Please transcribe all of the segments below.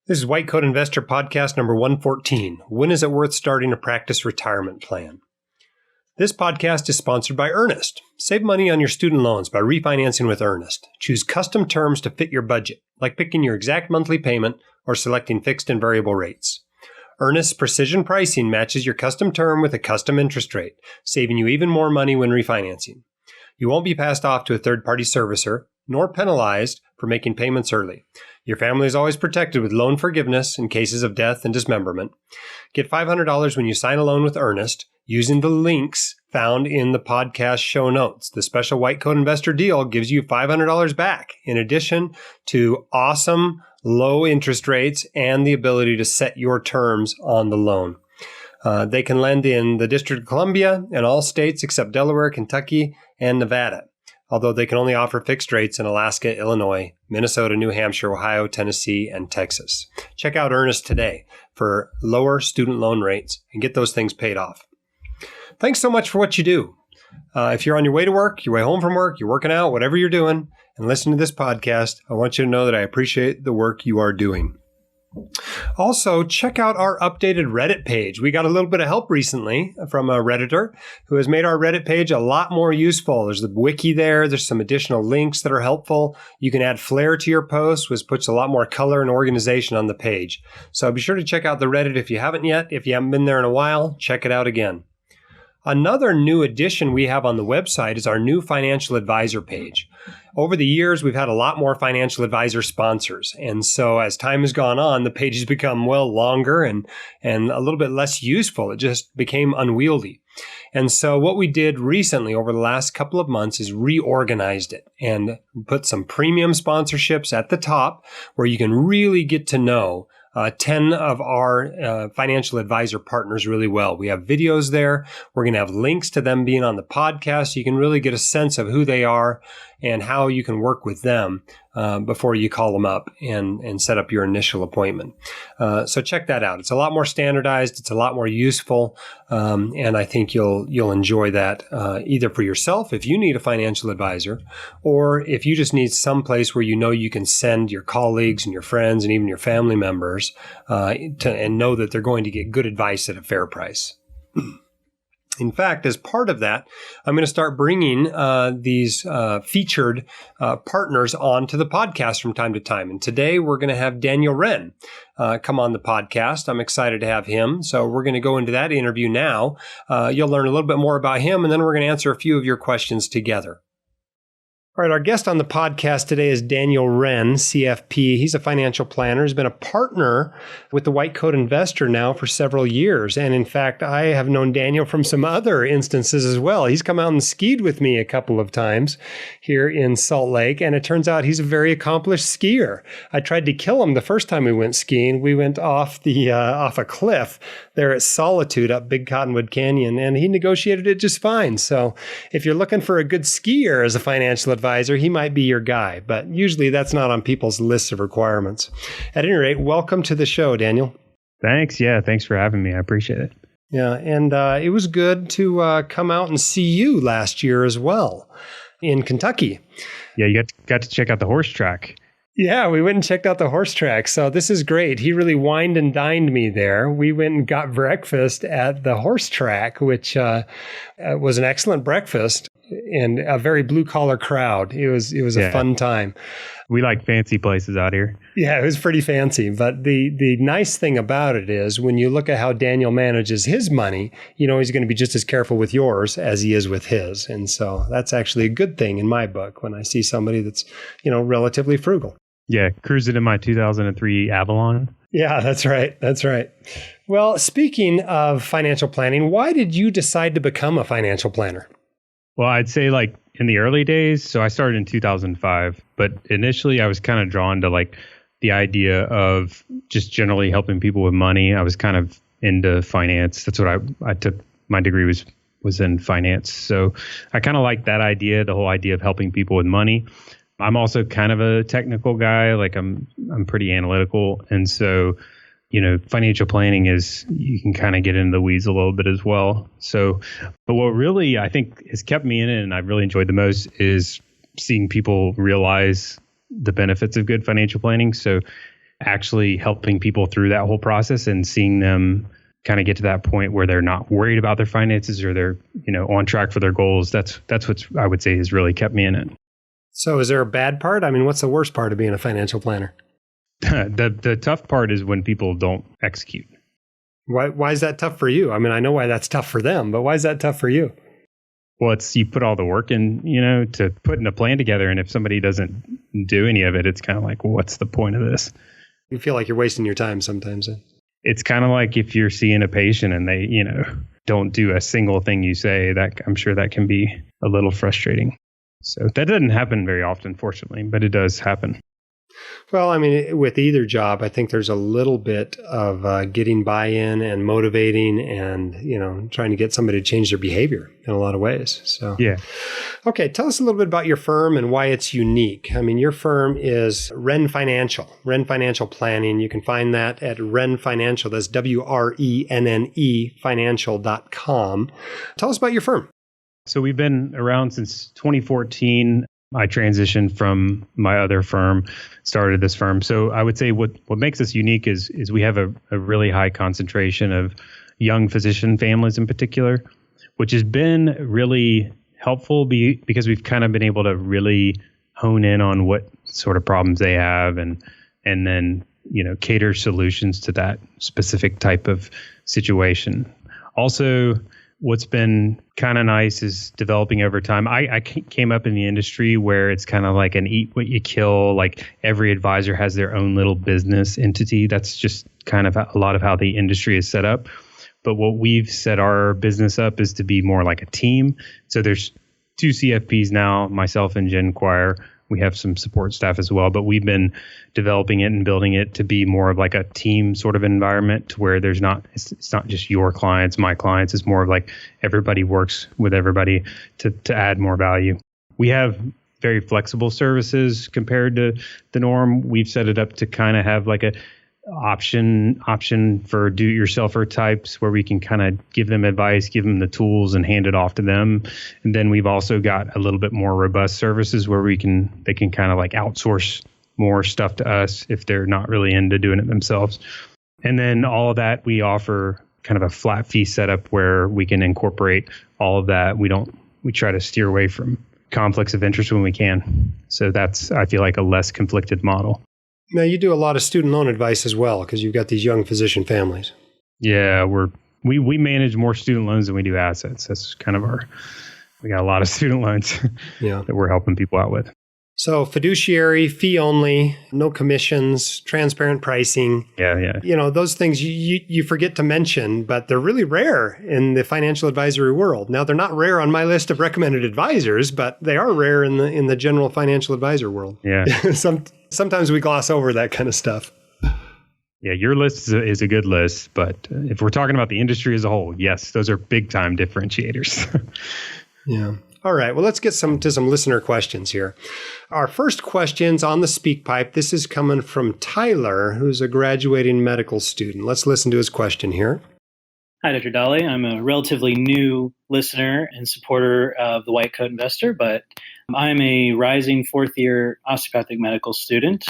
This is White Coat Investor Podcast number 114. When is it worth starting a practice retirement plan? This podcast is sponsored by Earnest. Save money on your student loans by refinancing with Earnest. Choose custom terms to fit your budget, like picking your exact monthly payment or selecting fixed and variable rates. Earnest's precision pricing matches your custom term with a custom interest rate, saving you even more money when refinancing. You won't be passed off to a third-party servicer, nor penalized for making payments early. Your family is always protected with loan forgiveness in cases of death and dismemberment. Get $500 when you sign a loan with Earnest using the links found in the podcast show notes. The special White Coat Investor deal gives you $500 back, in addition to awesome low interest rates and the ability to set your terms on the loan. They can lend in the District of Columbia and all states except Delaware, Kentucky, and Nevada, although they can only offer fixed rates in Alaska, Illinois, Minnesota, New Hampshire, Ohio, Tennessee, and Texas. Check out Earnest today for lower student loan rates and get those things paid off. Thanks so much for what you do. If you're on your way to work, your way home from work, you're working out, whatever you're doing, and listening to this podcast, I want you to know that I appreciate the work you are doing. Also, check out our updated Reddit page. We got a little bit of help recently from a Redditor who has made our Reddit page a lot more useful. There's the wiki there. There's some additional links that are helpful. You can add flair to your posts, which puts a lot more color and organization on the page. So be sure to check out the Reddit if you haven't yet. If you haven't been there in a while, check it out again. Another new addition we have on the website is our new financial advisor page. Over the years, we've had a lot more financial advisor sponsors. And so as time has gone on, the page has become longer and a little bit less useful. It just became unwieldy. And so what we did recently over the last couple of months is reorganized it and put some premium sponsorships at the top where you can really get to know 10 of our financial advisor partners really well. We have videos there. We're going to have links to them being on the podcast. So you can really get a sense of who they are and how you can work with them before you call them up and set up your initial appointment. So check that out. It's a lot more standardized. It's a lot more useful. And I think you'll enjoy that either for yourself if you need a financial advisor, or if you just need some place where you know you can send your colleagues and your friends and even your family members and know that they're going to get good advice at a fair price. In fact, as part of that, I'm going to start bringing these featured partners onto the podcast from time to time. And today we're going to have Daniel Wren come on the podcast. I'm excited to have him. So we're going to go into that interview now. You'll learn a little bit more about him, and then we're going to answer a few of your questions together. All right, our guest on the podcast today is Daniel Wren, CFP. He's a financial planner. He's been a partner with the White Coat Investor now for several years. And in fact, I have known Daniel from some other instances as well. He's come out and skied with me a couple of times here in Salt Lake. And it turns out he's a very accomplished skier. I tried to kill him the first time we went skiing. We went off a cliff there at Solitude up Big Cottonwood Canyon, and he negotiated it just fine. So if you're looking for a good skier as a financial advisor, he might be your guy, but usually that's not on people's lists of requirements. At any rate, welcome to the show, Daniel. Thanks. Yeah, thanks for having me. I appreciate it. Yeah, and it was good to come out and see you last year as well in Kentucky. Yeah, you got to check out the horse track. Yeah, we went and checked out the horse track. So this is great. He really wined and dined me there. We went and got breakfast at the horse track, which was an excellent breakfast and a very blue collar crowd. It was a fun time. We like fancy places out here. Yeah, it was pretty fancy. But the nice thing about it is when you look at how Daniel manages his money, you know, he's going to be just as careful with yours as he is with his. And so that's actually a good thing in my book when I see somebody that's, you know, relatively frugal. Yeah, cruising in my 2003 Avalon. Yeah, that's right. That's right. Well, speaking of financial planning, why did you decide to become a financial planner? Well, I'd say like in the early days, so I started in 2005, but initially I was kind of drawn to like the idea of just generally helping people with money. I was kind of into finance. That's what I took. My degree was in finance. So I kind of liked that idea, the whole idea of helping people with money. I'm also kind of a technical guy. Like I'm pretty analytical. And so, you know, financial planning is, you can kind of get into the weeds a little bit as well. So, but what really I think has kept me in it and I've really enjoyed the most is seeing people realize the benefits of good financial planning. So actually helping people through that whole process and seeing them kind of get to that point where they're not worried about their finances or they're, on track for their goals. That's what I would say has really kept me in it. So is there a bad part? I mean, what's the worst part of being a financial planner? The tough part is when people don't execute. Why is that tough for you? I mean, I know why that's tough for them, but why is that tough for you? Well, you put all the work in, to putting a plan together. And if somebody doesn't do any of it, it's kind of like, well, what's the point of this? You feel like you're wasting your time sometimes. It's kind of like if you're seeing a patient and they, don't do a single thing you say, that I'm sure that can be a little frustrating. So that doesn't happen very often, fortunately, but it does happen. Well, I mean, with either job, I think there's a little bit of getting buy-in and motivating and, trying to get somebody to change their behavior in a lot of ways. So, yeah. Okay. Tell us a little bit about your firm and why it's unique. I mean, your firm is Wren Financial Planning. You can find that at Wren Financial. That's WRENNE financial.com. Tell us about your firm. So we've been around since 2014. I transitioned from my other firm, started this firm. So I would say what makes us unique is we have a really high concentration of young physician families in particular, which has been really helpful because we've kind of been able to really hone in on what sort of problems they have and then, cater solutions to that specific type of situation. Also, what's been kind of nice is developing over time. I came up in the industry where it's kind of like an eat what you kill, like every advisor has their own little business entity. That's just kind of a lot of how the industry is set up. But what we've set our business up is to be more like a team. So there's 2 CFPs now, myself and Jen Quire. We have some support staff as well, but we've been developing it and building it to be more of like a team sort of environment to where it's not just your clients, my clients. It's more of like everybody works with everybody to add more value. We have very flexible services compared to the norm. We've set it up to kind of have like a option for do-it-yourselfer types where we can kind of give them advice, give them the tools and hand it off to them. And then we've also got a little bit more robust services where they can kind of like outsource more stuff to us if they're not really into doing it themselves. And then all of that, we offer kind of a flat fee setup where we can incorporate all of that. We try to steer away from conflicts of interest when we can. So that's, I feel like, a less conflicted model. Now, you do a lot of student loan advice as well because you've got these young physician families. Yeah, we manage more student loans than we do assets. That's kind of we got a lot of student loans that we're helping people out with. So fiduciary, fee only, no commissions, transparent pricing. Yeah. Those things you forget to mention, but they're really rare in the financial advisory world. Now, they're not rare on my list of recommended advisors, but they are rare in the general financial advisor world. Yeah. Sometimes we gloss over that kind of stuff. Yeah, your list is a good list, but if we're talking about the industry as a whole, yes, those are big time differentiators. Yeah. All right. Well, let's get to some listener questions here. Our first question's on the SpeakPipe. This is coming from Tyler, who's a graduating medical student. Let's listen to his question here. Hi, Dr. Dolly. I'm a relatively new listener and supporter of the White Coat Investor, but I'm a rising fourth-year osteopathic medical student,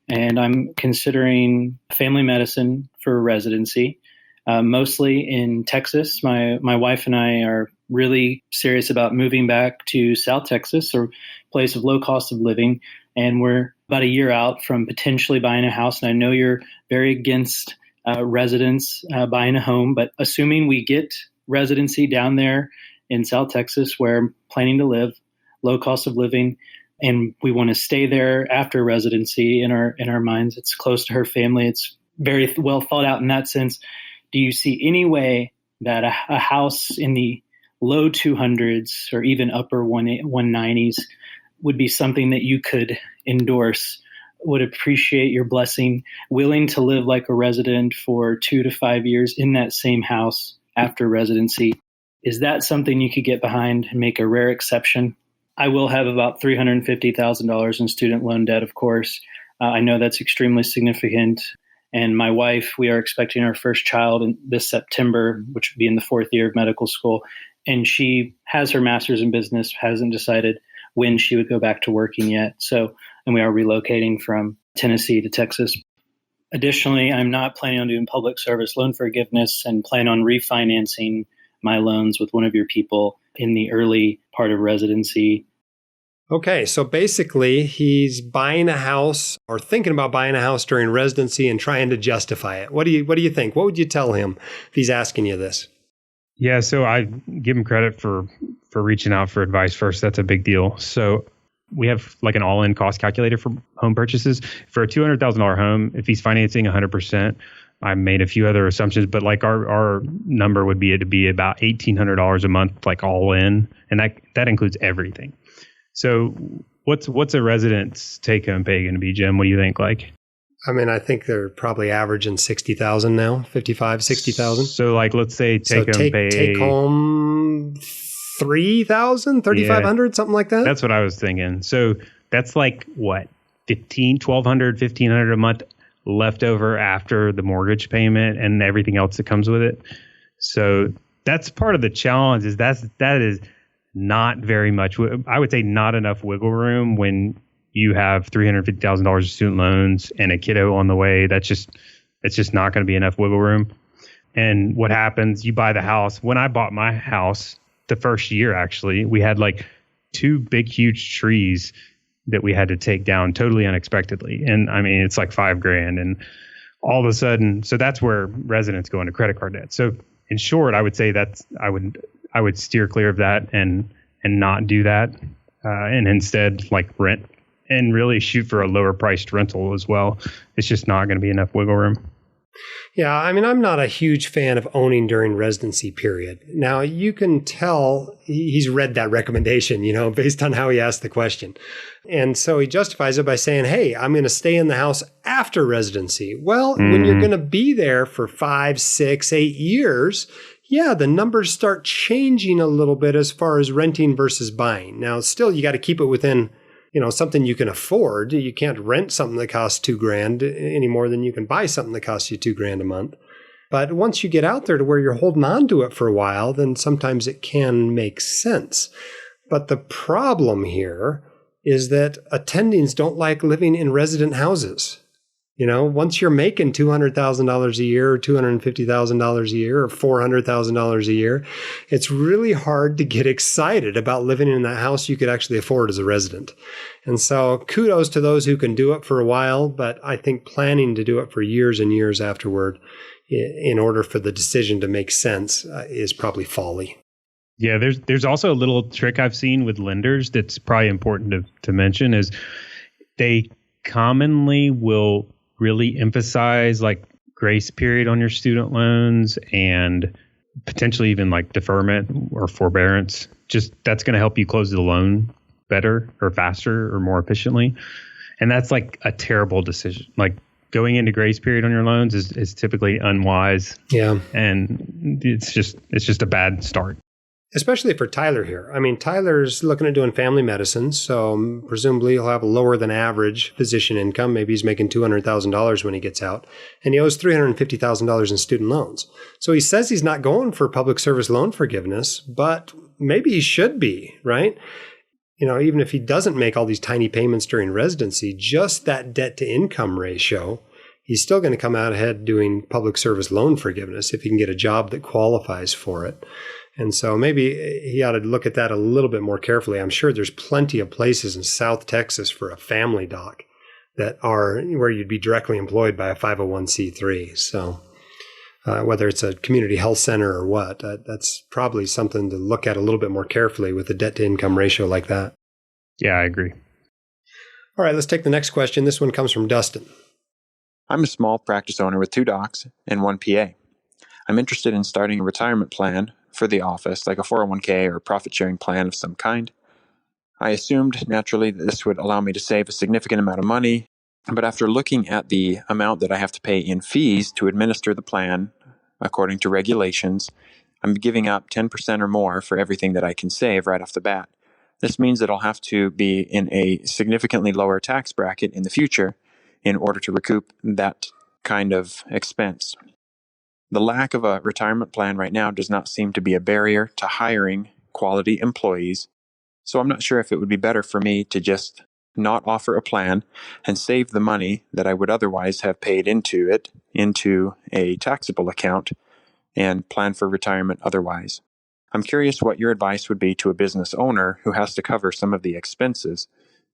and I'm considering family medicine for residency, mostly in Texas. My wife and I are really serious about moving back to South Texas, or place of low cost of living, and we're about a year out from potentially buying a house. And I know you're very against residents buying a home, but assuming we get residency down there in South Texas where I'm planning to live, low cost of living, and we want to stay there after residency in our minds. It's close to her family. It's very well thought out in that sense. Do you see any way that a house in the low 200s or even upper 190s would be something that you could endorse? Would appreciate your blessing, willing to live like a resident for 2 to 5 years in that same house after residency? Is that something you could get behind and make a rare exception? I will have about $350,000 in student loan debt, of course. I know that's extremely significant. And my wife, we are expecting our first child this September, which would be in the 4th year of medical school. And she has her master's in business, hasn't decided when she would go back to working yet. And we are relocating from Tennessee to Texas. Additionally, I'm not planning on doing public service loan forgiveness and plan on refinancing my loans with one of your people in the early part of residency. Okay, so basically he's buying a house or thinking about buying a house during residency and trying to justify it. What do you think? What would you tell him if he's asking you this? Yeah, so I give him credit for reaching out for advice first. That's a big deal. So we have like an all-in cost calculator for home purchases. For a $200,000 home, if he's financing 100%, I made a few other assumptions, but like our number would be to be about $1,800 a month, like all in, and that includes everything. So what's a resident's take-home pay going to be, Jim? What do you think? Like, I mean, I think they're probably averaging 60,000 now, 55, 60,000. So like, let's say take home 3,000, 3,500, something like that. That's what I was thinking. So that's like what, $1,200, $1,500 a month left over after the mortgage payment and everything else that comes with it. So that's part of the challenge is that is not very much. I would say not enough wiggle room when you have $350,000 of student loans and a kiddo on the way. It's just not going to be enough wiggle room. And what happens, you buy the house. When I bought my house, the first year, actually, we had like 2 big, huge trees that we had to take down totally unexpectedly. And I mean, it's like $5,000. And all of a sudden, so that's where residents go into credit card debt. So in short, I would say I would steer clear of that and not do that. And instead like rent and really shoot for a lower priced rental as well. It's just not going to be enough wiggle room. Yeah, I mean, I'm not a huge fan of owning during residency period. Now, you can tell he's read that recommendation, based on how he asked the question. And so he justifies it by saying, hey, I'm going to stay in the house after residency. Well, when you're going to be there for 5, 6, 8 years, yeah, the numbers start changing a little bit as far as renting versus buying. Now, still, you got to keep it within something you can afford. You can't rent something that costs $2,000 any more than you can buy something that costs you $2,000 a month. But once you get out there to where you're holding on to it for a while, then sometimes it can make sense. But the problem here is that attendings don't like living in resident houses. Once you're making $200,000 a year or $250,000 a year or $400,000 a year, it's really hard to get excited about living in that house you could actually afford as a resident. And so kudos to those who can do it for a while, but I think planning to do it for years and years afterward in order for the decision to make sense is probably folly. Yeah, there's also a little trick I've seen with lenders that's probably important to mention is they commonly will really emphasize like grace period on your student loans and potentially even like deferment or forbearance. Just that's going to help you close the loan better or faster or more efficiently. And that's like a terrible decision. Like going into grace period on your loans is typically unwise. Yeah. And it's just a bad start. Especially for Tyler here. I mean, Tyler's looking at doing family medicine, so presumably he'll have a lower than average physician income. Maybe he's making $200,000 when he gets out, and he owes $350,000 in student loans. So he says he's not going for public service loan forgiveness, but maybe he should be, right? Even if he doesn't make all these tiny payments during residency, just that debt to income ratio, he's still going to come out ahead doing public service loan forgiveness if he can get a job that qualifies for it. And so maybe he ought to look at that a little bit more carefully. I'm sure there's plenty of places in South Texas for a family doc that are where you'd be directly employed by a 501c3. So whether it's a community health center or what, that's probably something to look at a little bit more carefully with a debt to income ratio like that. Yeah, I agree. All right, let's take the next question. This one comes from Dustin. I'm a small practice owner with 2 docs and 1 PA. I'm interested in starting a retirement plan for the office, like a 401k or profit-sharing plan of some kind. I assumed naturally that this would allow me to save a significant amount of money, but after looking at the amount that I have to pay in fees to administer the plan, according to regulations, I'm giving up 10% or more for everything that I can save right off the bat. This means that I'll have to be in a significantly lower tax bracket in the future in order to recoup that kind of expense. The lack of a retirement plan right now does not seem to be a barrier to hiring quality employees, so I'm not sure if it would be better for me to just not offer a plan, and save the money that I would otherwise have paid into a taxable account and plan for retirement otherwise. I'm curious what your advice would be to a business owner who has to cover some of the expenses.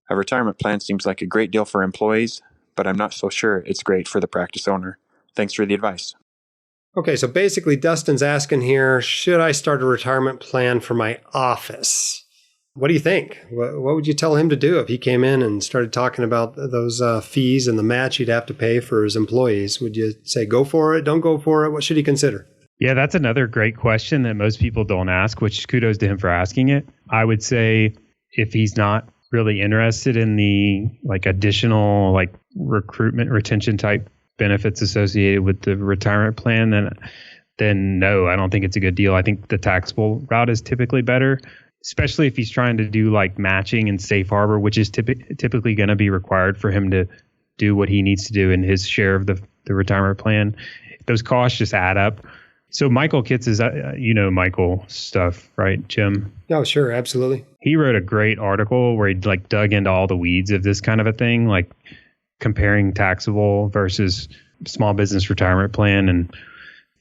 A retirement plan seems like a great deal for employees, but I'm not so sure it's great for the practice owner. Thanks for the advice. Okay, so basically Dustin's asking here, should I start a retirement plan for my office? What do you think? What would you tell him to do if he came in and started talking about those fees and the match he'd have to pay for his employees? Would you say go for it, don't go for it? What should he consider? Yeah, that's another great question that most people don't ask, which kudos to him for asking it. I would say if he's not really interested in the additional recruitment retention type benefits associated with the retirement plan, then no, I don't think it's a good deal. I think the taxable route is typically better, especially if he's trying to do matching and safe harbor, which is typically going to be required for him to do what he needs to do in his share of the retirement plan. Those costs just add up. So Michael Kitts is, Michael stuff, right, Jim? Oh, sure. Absolutely. He wrote a great article where he dug into all the weeds of this kind of a thing, comparing taxable versus small business retirement plan. And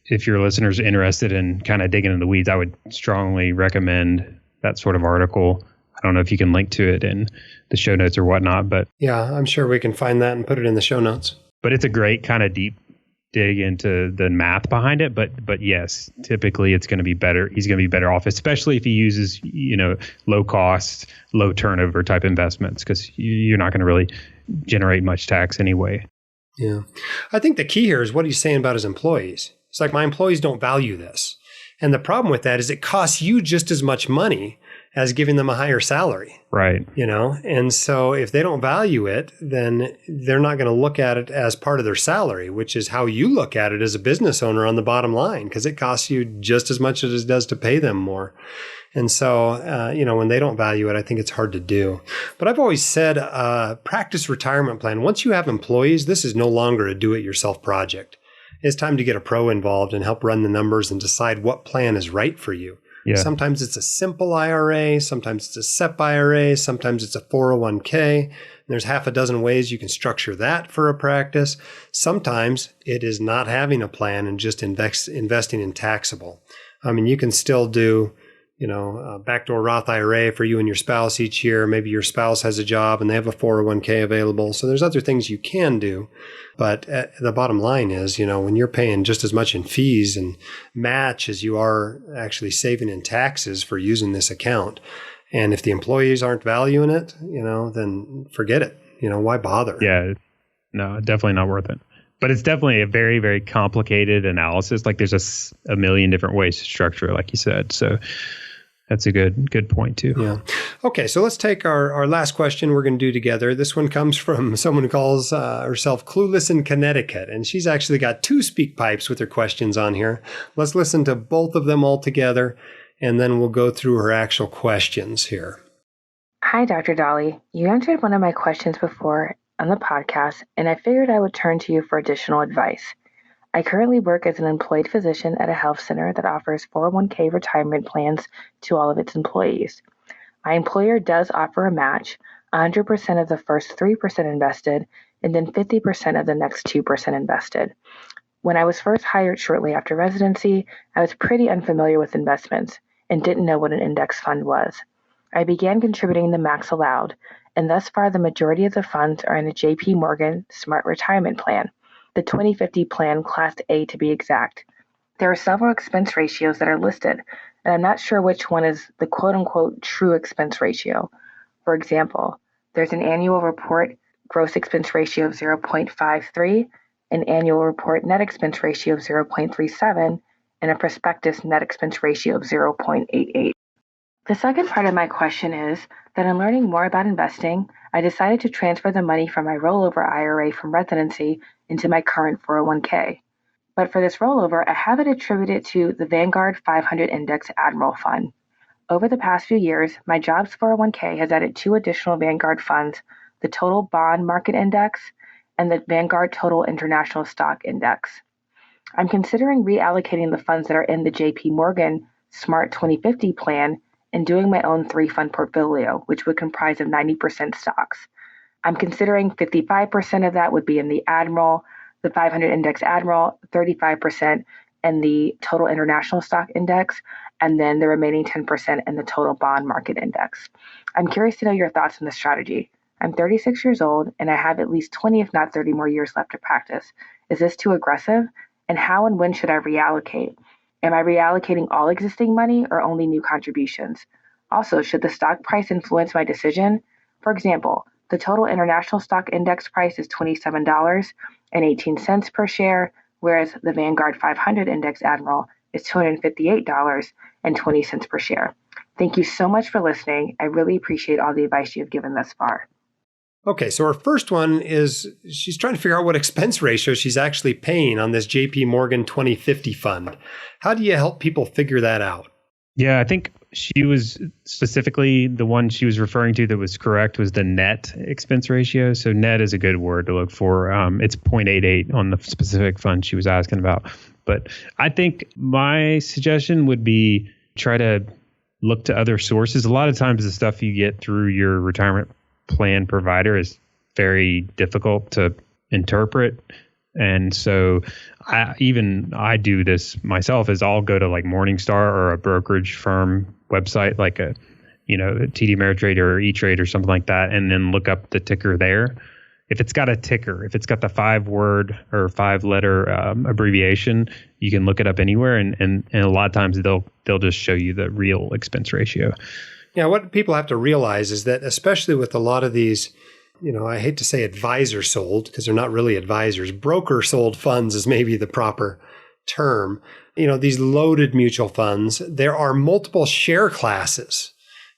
if your listeners are interested in kind of digging into the weeds, I would strongly recommend that sort of article. I don't know if you can link to it in the show notes or whatnot, but yeah, I'm sure we can find that and put it in the show notes. But it's a great kind of deep dig into the math behind it. But yes, typically it's going to be better. He's going to be better off, especially if he uses, low cost, low turnover type investments, because you're not going to really generate much tax anyway. Yeah. I think the key here is what he's saying about his employees. It's like, my employees don't value this. And the problem with that is it costs you just as much money as giving them a higher salary. Right. And so if they don't value it, then they're not going to look at it as part of their salary, which is how you look at it as a business owner on the bottom line, because it costs you just as much as it does to pay them more. And so, when they don't value it, I think it's hard to do. But I've always said, practice retirement plan. Once you have employees, this is no longer a do-it-yourself project. It's time to get a pro involved and help run the numbers and decide what plan is right for you. Yeah. Sometimes it's a simple IRA. Sometimes it's a SEP IRA. Sometimes it's a 401k. There's half a dozen ways you can structure that for a practice. Sometimes it is not having a plan and just investing in taxable. I mean, you can still do, a backdoor Roth IRA for you and your spouse each year. Maybe your spouse has a job and they have a 401k available. So there's other things you can do. But the bottom line is, when you're paying just as much in fees and match as you are actually saving in taxes for using this account, and if the employees aren't valuing it, then forget it. Why bother? Yeah, no, definitely not worth it. But it's definitely a very, very complicated analysis. There's a million different ways to structure it, like you said. So that's a good point too. Yeah. Okay, so let's take our last question we're going to do together. This one comes from someone who calls herself Clueless in Connecticut, and she's actually got 2 speak pipes with her questions on here. Let's listen to both of them all together, and then we'll go through her actual questions here. Hi, Dr. Dolly. You answered one of my questions before on the podcast, and I figured I would turn to you for additional advice. I currently work as an employed physician at a health center that offers 401k retirement plans to all of its employees. My employer does offer a match, 100% of the first 3% invested, and then 50% of the next 2% invested. When I was first hired shortly after residency, I was pretty unfamiliar with investments and didn't know what an index fund was. I began contributing the max allowed, and thus far the majority of the funds are in the JP Morgan Smart Retirement Plan, the 2050 plan Class A to be exact. There are several expense ratios that are listed, and I'm not sure which one is the quote-unquote true expense ratio. For example, there's an annual report gross expense ratio of 0.53, an annual report net expense ratio of 0.37, and a prospectus net expense ratio of 0.88. The second part of my question is that in learning more about investing, I decided to transfer the money from my rollover IRA from residency into my current 401k. But for this rollover, I have it attributed to the Vanguard 500 Index Admiral Fund. Over the past few years, my job's 401k has added 2 additional Vanguard funds, the Total Bond Market Index and the Vanguard Total International Stock Index. I'm considering reallocating the funds that are in the JP Morgan Smart 2050 plan and doing my own 3-fund portfolio, which would comprise of 90% stocks. I'm considering 55% of that would be in the Admiral, the 500 index Admiral, 35% in the total international stock index, and then the remaining 10% in the total bond market index. I'm curious to know your thoughts on this strategy. I'm 36 years old and I have at least 20, if not 30 more years left to practice. Is this too aggressive? And how and when should I reallocate? Am I reallocating all existing money or only new contributions? Also, should the stock price influence my decision? For example, the total international stock index price is $27.18 per share, whereas the Vanguard 500 Index Admiral is $258.20 per share. Thank you so much for listening. I really appreciate all the advice you've given thus far. Okay, so our first one is she's trying to figure out what expense ratio she's actually paying on this JP Morgan 2050 fund. How do you help people figure that out? Yeah, I think she was specifically the one she was referring to that was correct was the net expense ratio. So net is a good word to look for. It's 0.88 on the specific fund she was asking about. But I think my suggestion would be try to look to other sources. A lot of times the stuff you get through your retirement plan provider is very difficult to interpret. And so I do this myself is I'll go to like Morningstar or a brokerage firm website like a TD Ameritrade or E-Trade or something like that, and then look up the ticker there. If it's got a ticker, if it's got the 5-word or 5-letter abbreviation, you can look it up anywhere, and a lot of times they'll just show you the real expense ratio. Yeah, what people have to realize is that especially with a lot of these, I hate to say advisor sold because they're not really advisors. Broker sold funds is maybe the proper term. These loaded mutual funds, there are multiple share classes.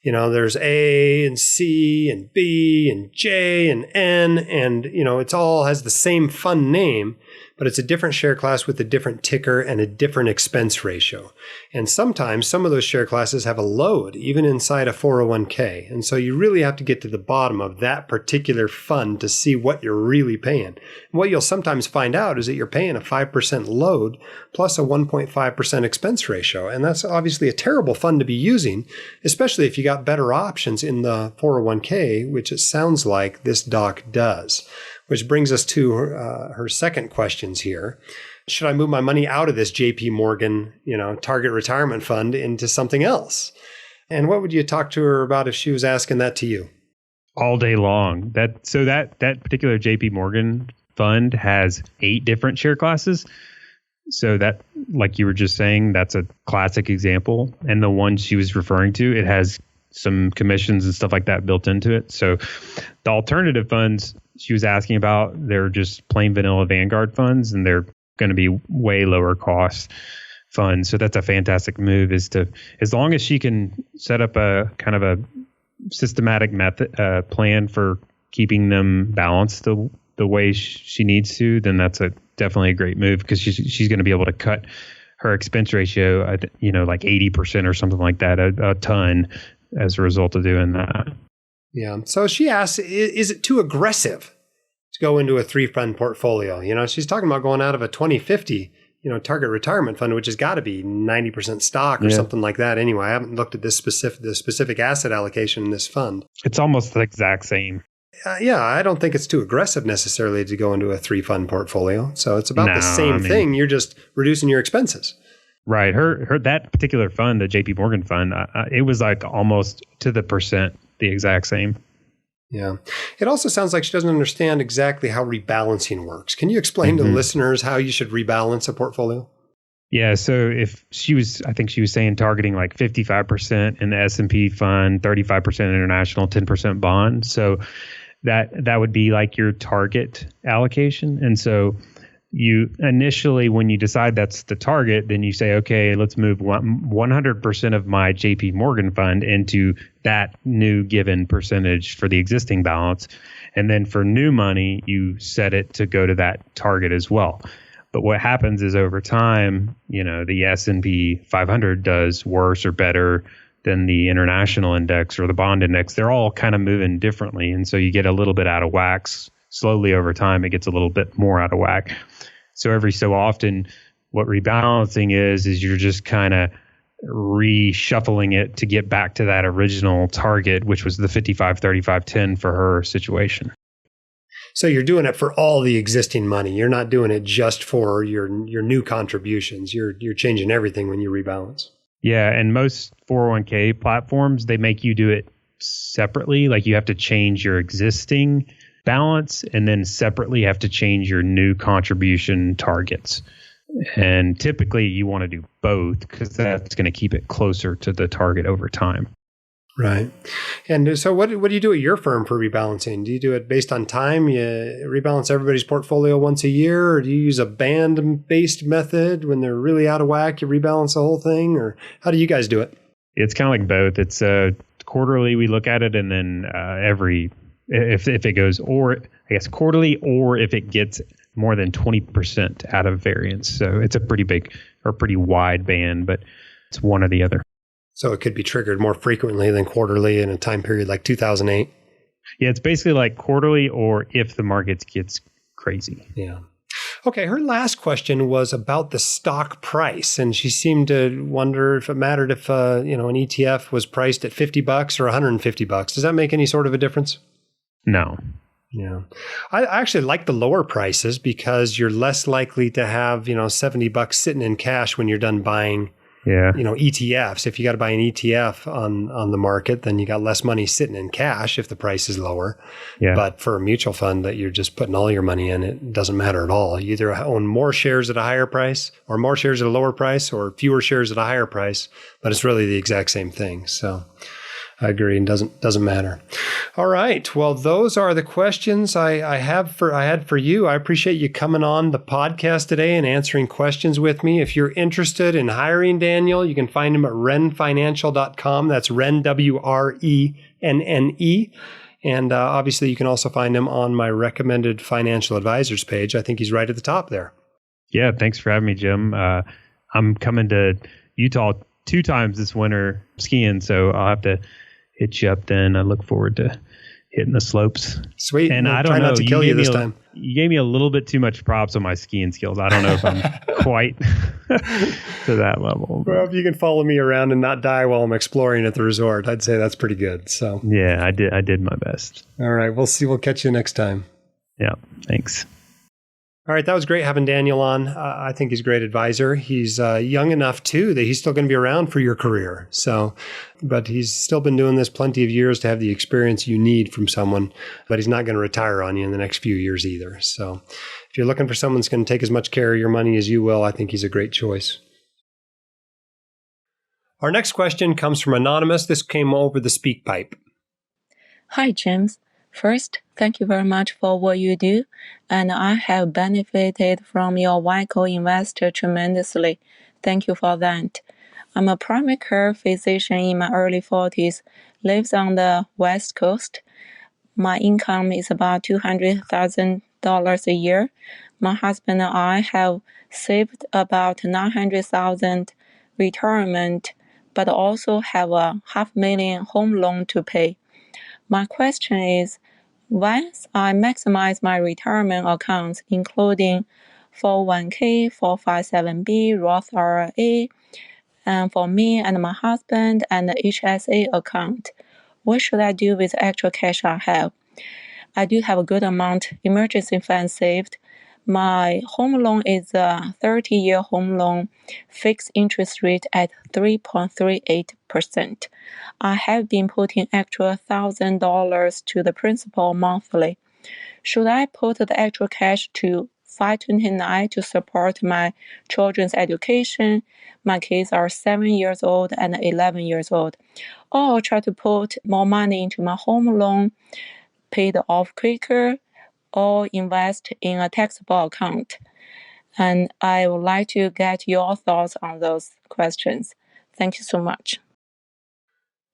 There's A and C and B and J and N, and, it's all has the same fund name, but it's a different share class with a different ticker and a different expense ratio. And sometimes some of those share classes have a load, even inside a 401k. And so you really have to get to the bottom of that particular fund to see what you're really paying. And what you'll sometimes find out is that you're paying a 5% load plus a 1.5% expense ratio. And that's obviously a terrible fund to be using, especially if you got better options in the 401k, which it sounds like this doc does. Which brings us to her second questions here. Should I move my money out of this JP Morgan, target retirement fund into something else? And what would you talk to her about if she was asking that to you? All day long. That particular JP Morgan fund has 8 different share classes. So that, like you were just saying, that's a classic example. And the one she was referring to, it has some commissions and stuff like that built into it. So the alternative funds she was asking about, they're just plain vanilla Vanguard funds, and they're going to be way lower cost funds. So that's a fantastic move, as long as she can set up a kind of a systematic method plan for keeping them balanced the way she needs to, then that's definitely a great move, because she's going to be able to cut her expense ratio, like 80% or something like that, a ton as a result of doing that. Yeah. So she asks, is it too aggressive to go into a 3-fund portfolio? She's talking about going out of a 2050, target retirement fund, which has got to be 90% stock or something like that. Anyway, I haven't looked at the specific asset allocation in this fund. It's almost the exact same. I don't think it's too aggressive necessarily to go into a 3-fund portfolio. So it's about the same thing. You're just reducing your expenses. Right. Her that particular fund, the JP Morgan fund, it was like almost to the percent the exact same. Yeah. It also sounds like she doesn't understand exactly how rebalancing works. Can you explain to the listeners how you should rebalance a portfolio? Yeah. So I think she was saying targeting like 55% in the S&P fund, 35% international, 10% bond. So that would be like your target allocation. And so you initially, when you decide that's the target, then you say, okay, let's move 100% of my JP Morgan fund into that new given percentage for the existing balance. And then for new money, you set it to go to that target as well. But what happens is over time, the S&P 500 does worse or better than the international index or the bond index. They're all kind of moving differently. And so you get a little bit out of whack. Slowly over time, it gets a little bit more out of whack. So every so often, what rebalancing is you're just kind of reshuffling it to get back to that original target, which was the 55, 35, 10 for her situation. So you're doing it for all the existing money. You're not doing it just for your new contributions. You're changing everything when you rebalance. Yeah, and most 401k platforms, they make you do it separately. Like you have to change your existing balance and then separately have to change your new contribution targets. And typically you want to do both because that's going to keep it closer to the target over time. Right. And so what do you do at your firm for rebalancing? Do you do it based on time? You rebalance everybody's portfolio once a year? Or do you use a band-based method when they're really out of whack? You rebalance the whole thing? Or how do you guys do it? It's kind of like both. It's quarterly we look at it, and then if it goes, or I guess quarterly, or if it gets more than 20% out of variance. So it's a pretty big or pretty wide band, but it's one or the other. So it could be triggered more frequently than quarterly in a time period like 2008. Yeah, it's basically like quarterly or if the market gets crazy. Yeah. Okay, her last question was about the stock price, and she seemed to wonder if it mattered if an ETF was priced at $50 or $150. Does that make any sort of a difference? No. Yeah. I actually like the lower prices because you're less likely to have, $70 sitting in cash when you're done buying ETFs. If you got to buy an ETF on the market, then you got less money sitting in cash if the price is lower. Yeah. But for a mutual fund that you're just putting all your money in, it doesn't matter at all. You either own more shares at a higher price or more shares at a lower price or fewer shares at a higher price, but it's really the exact same thing. So I agree, and doesn't matter. All right. Well, those are the questions I had for you. I appreciate you coming on the podcast today and answering questions with me. If you're interested in hiring Daniel, you can find him at renfinancial.com. That's Ren, WRENNE. And obviously, you can also find him on my recommended financial advisors page. I think he's right at the top there. Yeah. Thanks for having me, Jim. I'm coming to Utah 2 times this winter skiing, so I'll have to hit you up then. I look forward to hitting the slopes. Sweet. And I don't try know. Not to kill you this time. You gave me a little bit too much props on my skiing skills. I don't know if I'm quite to that level. Well, if you can follow me around and not die while I'm exploring at the resort, I'd say that's pretty good. So yeah, I did my best. All right. We'll see. We'll catch you next time. Yeah. Thanks. All right, that was great having Daniel on. I think he's a great advisor. He's young enough, too, that he's still going to be around for your career. But he's still been doing this plenty of years to have the experience you need from someone, but he's not going to retire on you in the next few years either. So if you're looking for someone that's going to take as much care of your money as you will, I think he's a great choice. Our next question comes from Anonymous. This came over the SpeakPipe. Hi, James. First, thank you very much for what you do, and I have benefited from your Wyco investor tremendously. Thank you for that. I'm a primary care physician in my early 40s, lives on the West Coast. My income is about $200,000 a year. My husband and I have saved about $900,000 retirement, but also have a $500,000 home loan to pay. My question is, once I maximize my retirement accounts, including 401k, 457b, Roth IRA, and for me and my husband, and the HSA account, what should I do with the extra cash I have? I do have a good amount emergency fund saved. My home loan is a 30-year home loan, fixed interest rate at 3.38%. I have been putting extra $1,000 to the principal monthly. Should I put the extra cash to 529 to support my children's education? My kids are 7 years old and 11 years old. Or try to put more money into my home loan, pay it off quicker, or invest in a taxable account? And I would like to get your thoughts on those questions. Thank you so much.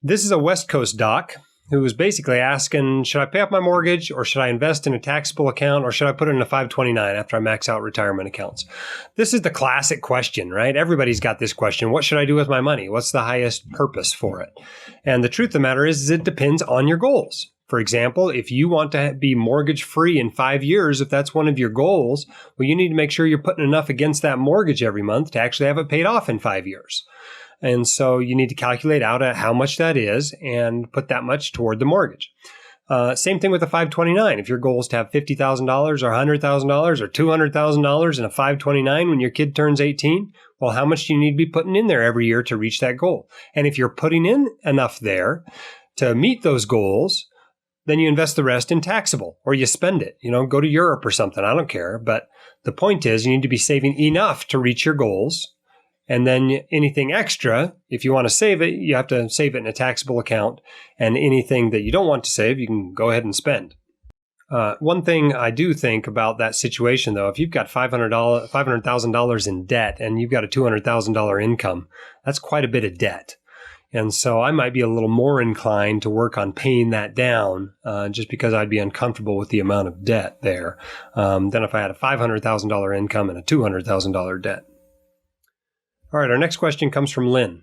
This is a West Coast doc who was basically asking, should I pay off my mortgage or should I invest in a taxable account or should I put it in a 529 after I max out retirement accounts? This is the classic question, right? Everybody's got this question. What should I do with my money? What's the highest purpose for it? And the truth of the matter is it depends on your goals. For example, if you want to be mortgage free in 5 years, if that's one of your goals, well, you need to make sure you're putting enough against that mortgage every month to actually have it paid off in 5 years. And so you need to calculate out how much that is and put that much toward the mortgage. Same thing with a 529. If your goal is to have $50,000 or $100,000 or $200,000 in a 529 when your kid turns 18, well, how much do you need to be putting in there every year to reach that goal? And if you're putting in enough there to meet those goals, then you invest the rest in taxable, or you spend it. Go to Europe or something. I don't care. But the point is, you need to be saving enough to reach your goals. And then anything extra, if you want to save it, you have to save it in a taxable account. And anything that you don't want to save, you can go ahead and spend. One thing I do think about that situation, though, if you've got $500,000 in debt and you've got a $200,000 income, that's quite a bit of debt. And so I might be a little more inclined to work on paying that down just because I'd be uncomfortable with the amount of debt there than if I had a $500,000 income and a $200,000 debt. All right, our next question comes from Lynn.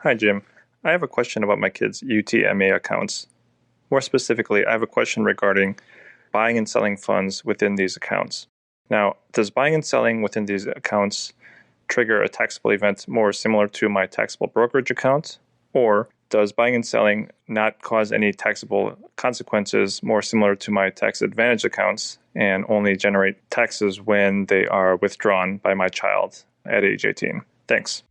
Hi, Jim. I have a question about my kids' UTMA accounts. More specifically, I have a question regarding buying and selling funds within these accounts. Now, does buying and selling within these accounts trigger a taxable event more similar to my taxable brokerage account? Or does buying and selling not cause any taxable consequences more similar to my tax advantage accounts and only generate taxes when they are withdrawn by my child at age 18? Thanks.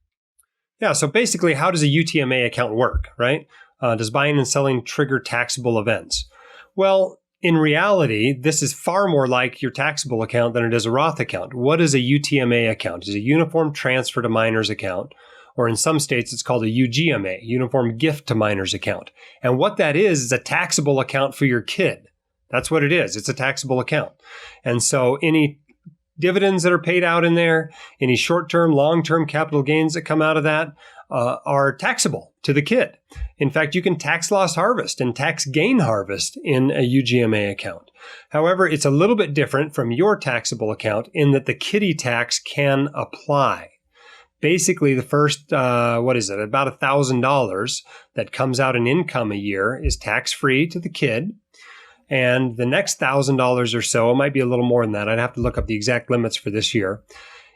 Yeah, so basically, how does a UTMA account work, right? Does buying and selling trigger taxable events? Well, in reality, this is far more like your taxable account than it is a Roth account. What is a UTMA account? It's a Uniform Transfer to Minors account, or in some states, it's called a UGMA, Uniform Gift to Minors account. And what that is a taxable account for your kid. That's what it is. It's a taxable account. And so any dividends that are paid out in there, any short-term, long-term capital gains that come out of that are taxable to the kid. In fact, you can tax loss harvest and tax gain harvest in a UGMA account. However, it's a little bit different from your taxable account in that the kiddie tax can apply. Basically, the first, about $1,000 that comes out in income a year is tax-free to the kid. And the next $1,000 or so, it might be a little more than that, I'd have to look up the exact limits for this year,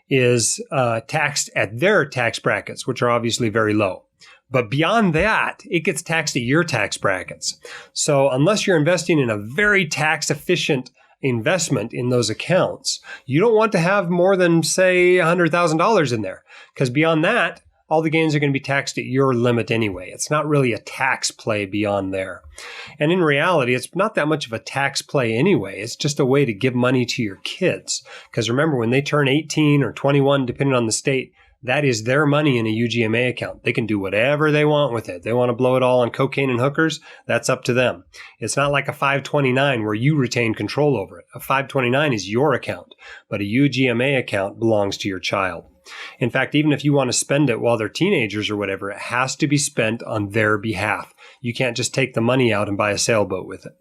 is taxed at their tax brackets, which are obviously very low. But beyond that, it gets taxed at your tax brackets. So unless you're investing in a very tax efficient investment in those accounts, you don't want to have more than, say, $100,000 in there, because beyond that, all the gains are going to be taxed at your limit anyway. It's not really a tax play beyond there. And in reality, it's not that much of a tax play anyway. It's just a way to give money to your kids. Because remember, when they turn 18 or 21, depending on the state, that is their money in a UGMA account. They can do whatever they want with it. They want to blow it all on cocaine and hookers, that's up to them. It's not like a 529 where you retain control over it. A 529 is your account, but a UGMA account belongs to your child. In fact, even if you want to spend it while they're teenagers or whatever, it has to be spent on their behalf. You can't just take the money out and buy a sailboat with it.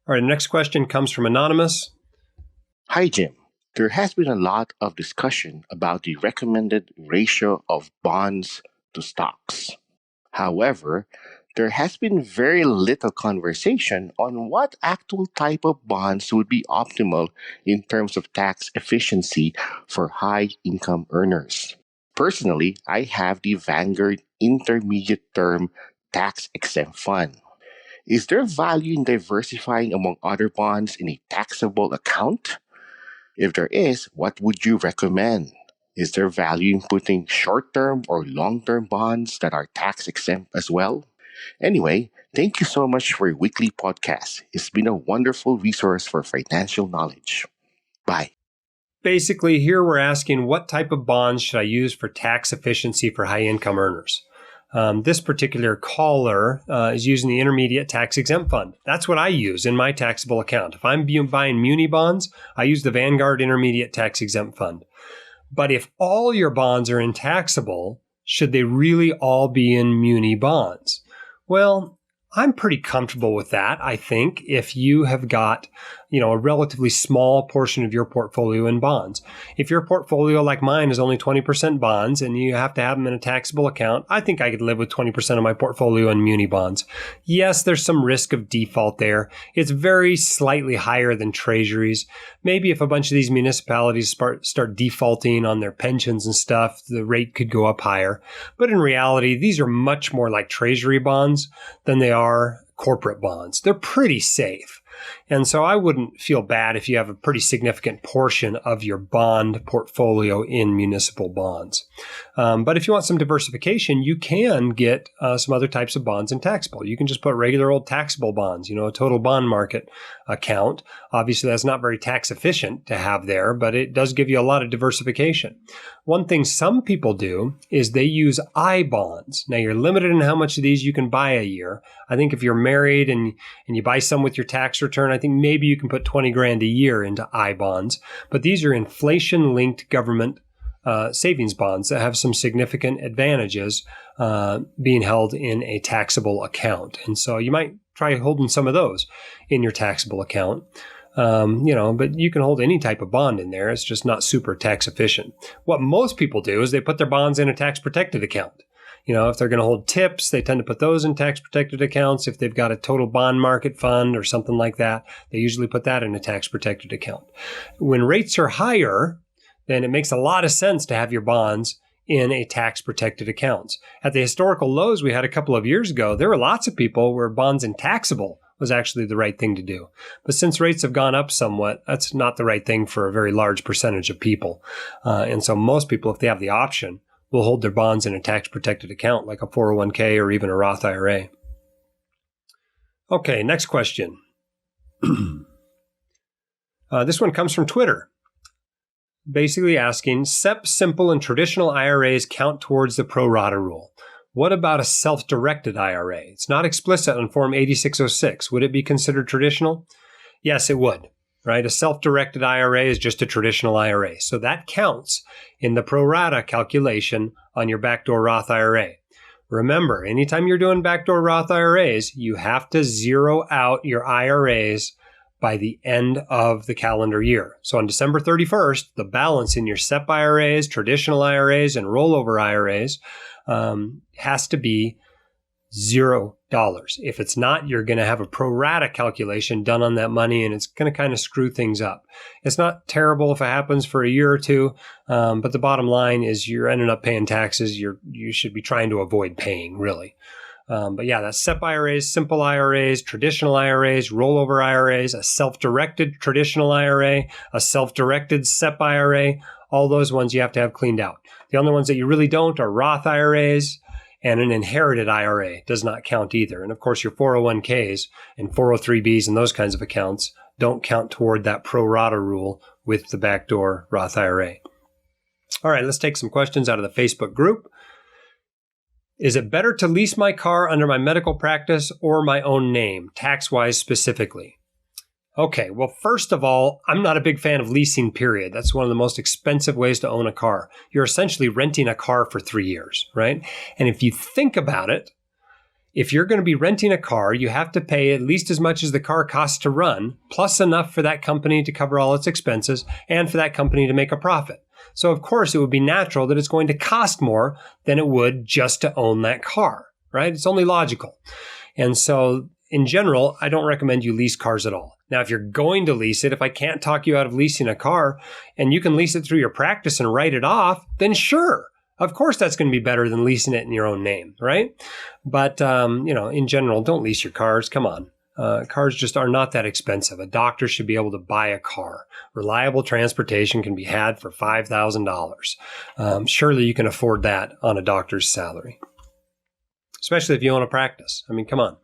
All right, the next question comes from Anonymous. Hi, Jim. There has been a lot of discussion about the recommended ratio of bonds to stocks. However, there has been very little conversation on what actual type of bonds would be optimal in terms of tax efficiency for high-income earners. Personally, I have the Vanguard Intermediate Term Tax Exempt Fund. Is there value in diversifying among other bonds in a taxable account? If there is, what would you recommend? Is there value in putting short-term or long-term bonds that are tax-exempt as well? Anyway, thank you so much for your weekly podcast. It's been a wonderful resource for financial knowledge. Bye. Basically, here we're asking what type of bonds should I use for tax efficiency for high-income earners? This particular caller is using the Intermediate Tax Exempt Fund. That's what I use in my taxable account. If I'm buying muni bonds, I use the Vanguard Intermediate Tax Exempt Fund. But if all your bonds are in taxable, should they really all be in muni bonds? Well, I'm pretty comfortable with that. I think if you have got, a relatively small portion of your portfolio in bonds. If your portfolio, like mine, is only 20% bonds and you have to have them in a taxable account, I think I could live with 20% of my portfolio in muni bonds. Yes, there's some risk of default there. It's very slightly higher than treasuries. Maybe if a bunch of these municipalities start defaulting on their pensions and stuff, the rate could go up higher. But in reality, these are much more like treasury bonds than they are corporate bonds. They're pretty safe. And so I wouldn't feel bad if you have a pretty significant portion of your bond portfolio in municipal bonds. But if you want some diversification, you can get some other types of bonds in taxable. You can just put regular old taxable bonds, a total bond market account. Obviously, that's not very tax efficient to have there, but it does give you a lot of diversification. One thing some people do is they use I bonds. Now, you're limited in how much of these you can buy a year. I think if you're married and you buy some with your tax return, I think maybe you can put 20 grand a year into I bonds. But these are inflation-linked government savings bonds that have some significant advantages being held in a taxable account. And so you might try holding some of those in your taxable account. But you can hold any type of bond in there. It's just not super tax efficient. What most people do is they put their bonds in a tax protected account. If they're going to hold tips, they tend to put those in tax protected accounts. If they've got a total bond market fund or something like that, they usually put that in a tax protected account. When rates are higher, then it makes a lot of sense to have your bonds in a tax protected accounts. At the historical lows we had a couple of years ago, there were lots of people where bonds in taxable was actually the right thing to do. But since rates have gone up somewhat, that's not the right thing for a very large percentage of people. And so most people, if they have the option, will hold their bonds in a tax-protected account like a 401k or even a Roth IRA. Okay, next question. This one comes from Twitter, basically asking, SEP, simple, and traditional IRAs count towards the pro rata rule. What about a self-directed IRA? It's not explicit on Form 8606. Would it be considered traditional? Yes, it would. Right? A self-directed IRA is just a traditional IRA. So that counts in the pro rata calculation on your backdoor Roth IRA. Remember, anytime you're doing backdoor Roth IRAs, you have to zero out your IRAs by the end of the calendar year. So on December 31st, the balance in your SEP IRAs, traditional IRAs, and rollover IRAs has to be $0. If it's not, you're going to have a pro rata calculation done on that money, and it's going to kind of screw things up. It's not terrible if it happens for a year or two, but the bottom line is you're ending up paying taxes you should be trying to avoid paying, really. But yeah, that's SEP IRAs, simple IRAs, traditional IRAs, rollover IRAs, a self-directed traditional IRA, a self-directed SEP IRA. All those ones you have to have cleaned out. The only ones that you really don't are Roth IRAs, and an inherited IRA does not count either. And of course, your 401ks and 403bs and those kinds of accounts don't count toward that pro rata rule with the backdoor Roth IRA. All right, let's take some questions out of the Facebook group. Is it better to lease my car under my medical practice or my own name, tax-wise specifically? Okay, well, first of all, I'm not a big fan of leasing, period. That's one of the most expensive ways to own a car. You're essentially renting a car for 3 years, right? And if you think about it, if you're going to be renting a car, you have to pay at least as much as the car costs to run, plus enough for that company to cover all its expenses and for that company to make a profit. So, of course, it would be natural that it's going to cost more than it would just to own that car, right? It's only logical. And so, in general, I don't recommend you lease cars at all. Now, if you're going to lease it, if I can't talk you out of leasing a car and you can lease it through your practice and write it off, then sure. Of course, that's going to be better than leasing it in your own name, right? But, in general, don't lease your cars. Come on. Cars just are not that expensive. A doctor should be able to buy a car. Reliable transportation can be had for $5,000. Surely you can afford that on a doctor's salary, especially if you own a practice. I mean, come on.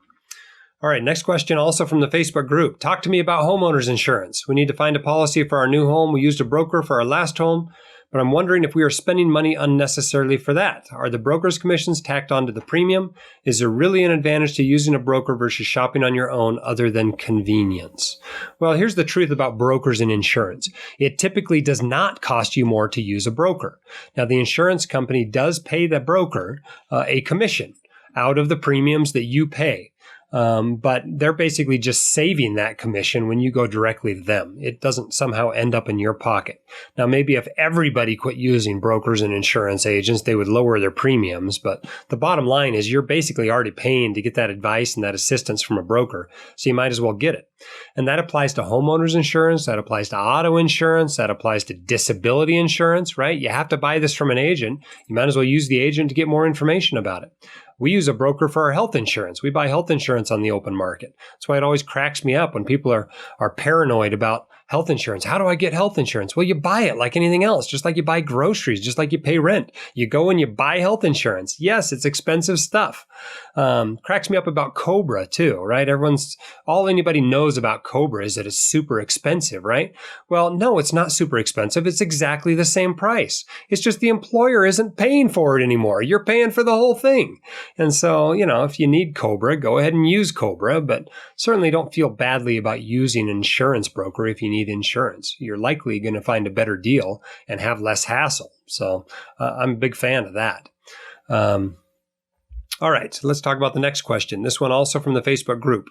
All right, next question also from the Facebook group. Talk to me about homeowners insurance. We need to find a policy for our new home. We used a broker for our last home, but I'm wondering if we are spending money unnecessarily for that. Are the broker's commissions tacked onto the premium? Is there really an advantage to using a broker versus shopping on your own other than convenience? Well, here's the truth about brokers and insurance. It typically does not cost you more to use a broker. Now, the insurance company does pay the broker a commission out of the premiums that you pay. But they're basically just saving that commission when you go directly to them. It doesn't somehow end up in your pocket. Now, maybe if everybody quit using brokers and insurance agents, they would lower their premiums. But the bottom line is you're basically already paying to get that advice and that assistance from a broker. So you might as well get it. And that applies to homeowners insurance. That applies to auto insurance. That applies to disability insurance, right? You have to buy this from an agent. You might as well use the agent to get more information about it. We use a broker for our health insurance. We buy health insurance on the open market. That's why it always cracks me up when people are paranoid about health insurance. How do I get health insurance? Well, you buy it like anything else, just like you buy groceries, just like you pay rent. You go and you buy health insurance. Yes, it's expensive stuff. Cracks me up about Cobra too, right? All anybody knows about Cobra is that it's super expensive, right? Well, no, it's not super expensive. It's exactly the same price. It's just the employer isn't paying for it anymore. You're paying for the whole thing. And so, if you need Cobra, go ahead and use Cobra, but certainly don't feel badly about using an insurance broker if you need insurance. You're likely going to find a better deal and have less hassle. So I'm a big fan of that. All right, so let's talk about the next question. This one also from the Facebook group.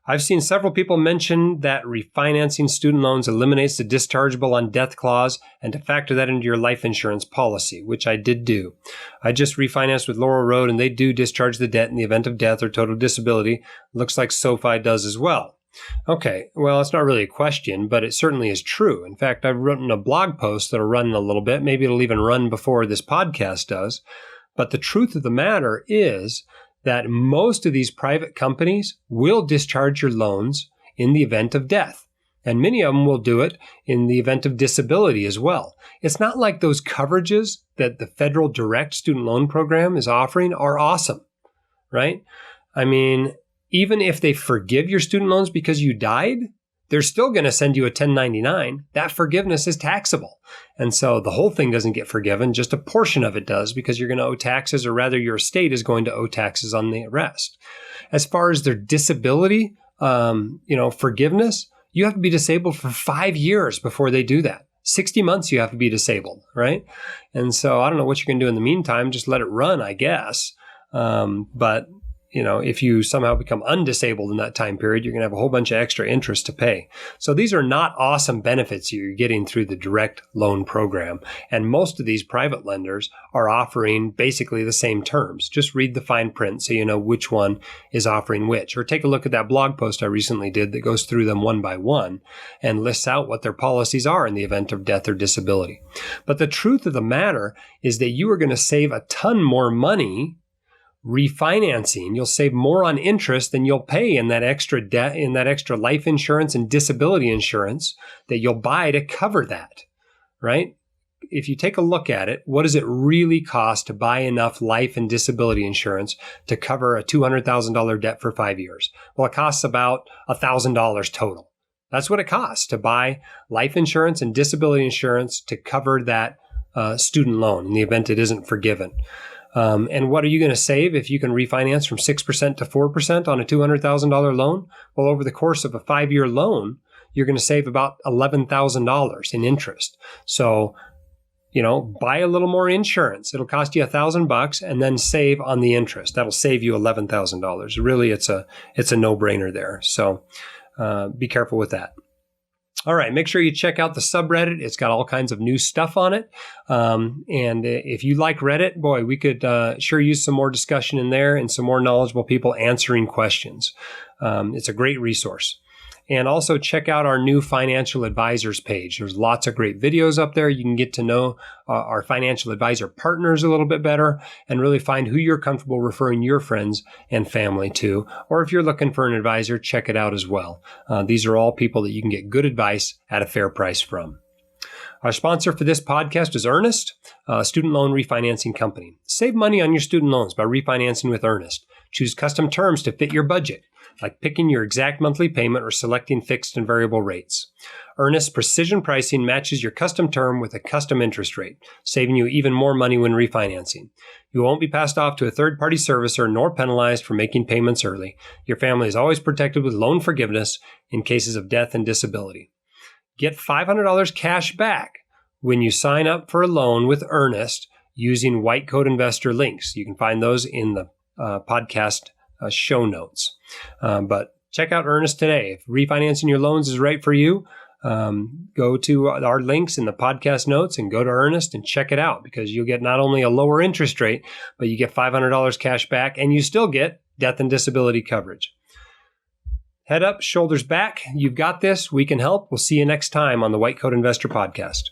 I've seen several people mention that refinancing student loans eliminates the dischargeable on death clause and to factor that into your life insurance policy, which I did do. I just refinanced with Laurel Road and they do discharge the debt in the event of death or total disability. Looks like SoFi does as well. Okay, well, it's not really a question, but it certainly is true. In fact, I've written a blog post that'll run in a little bit. Maybe it'll even run before this podcast does. But the truth of the matter is that most of these private companies will discharge your loans in the event of death. And many of them will do it in the event of disability as well. It's not like those coverages that the federal direct student loan program is offering are awesome, right? I mean, even if they forgive your student loans because you died, they're still going to send you a 1099. That forgiveness is taxable. And so the whole thing doesn't get forgiven. Just a portion of it does because you're going to owe taxes, or rather your estate is going to owe taxes on the rest. As far as their disability, forgiveness, you have to be disabled for 5 years before they do that. 60 months you have to be disabled, right? And so I don't know what you're going to do in the meantime. Just let it run, I guess. But if you somehow become undisabled in that time period, you're going to have a whole bunch of extra interest to pay. So these are not awesome benefits you're getting through the direct loan program. And most of these private lenders are offering basically the same terms. Just read the fine print so you know which one is offering which. Or take a look at that blog post I recently did that goes through them one by one and lists out what their policies are in the event of death or disability. But the truth of the matter is that you are going to save a ton more money refinancing. You'll save more on interest than you'll pay in that extra debt, in that extra life insurance and disability insurance that you'll buy to cover that, right? If you take a look at it, what does it really cost to buy enough life and disability insurance to cover a $200,000 debt for 5 years? Well, it costs about $1,000 total. That's what it costs to buy life insurance and disability insurance to cover that student loan in the event it isn't forgiven. And what are you going to save if you can refinance from 6% to 4% on a $200,000 loan? Well, over the course of a 5-year loan, you're going to save about $11,000 in interest. So, buy a little more insurance. It'll cost you $1,000 and then save on the interest. That'll save you $11,000. Really, it's a no-brainer there. So, be careful with that. All right, make sure you check out the subreddit. It's got all kinds of new stuff on it. And if you like Reddit, boy, we could sure use some more discussion in there and some more knowledgeable people answering questions. It's a great resource. And also check out our new financial advisors page. There's lots of great videos up there. You can get to know our financial advisor partners a little bit better and really find who you're comfortable referring your friends and family to. Or if you're looking for an advisor, check it out as well. These are all people that you can get good advice at a fair price from. Our sponsor for this podcast is Earnest, a student loan refinancing company. Save money on your student loans by refinancing with Earnest. Choose custom terms to fit your budget, like picking your exact monthly payment or selecting fixed and variable rates. Earnest precision pricing matches your custom term with a custom interest rate, saving you even more money when refinancing. You won't be passed off to a third-party servicer nor penalized for making payments early. Your family is always protected with loan forgiveness in cases of death and disability. Get $500 cash back when you sign up for a loan with Earnest using White Coat Investor links. You can find those in the podcast show notes. But check out Earnest today. If refinancing your loans is right for you, go to our links in the podcast notes and go to Earnest and check it out, because you'll get not only a lower interest rate, but you get $500 cash back, and you still get death and disability coverage. Head up, shoulders back. You've got this. We can help. We'll see you next time on the White Coat Investor Podcast.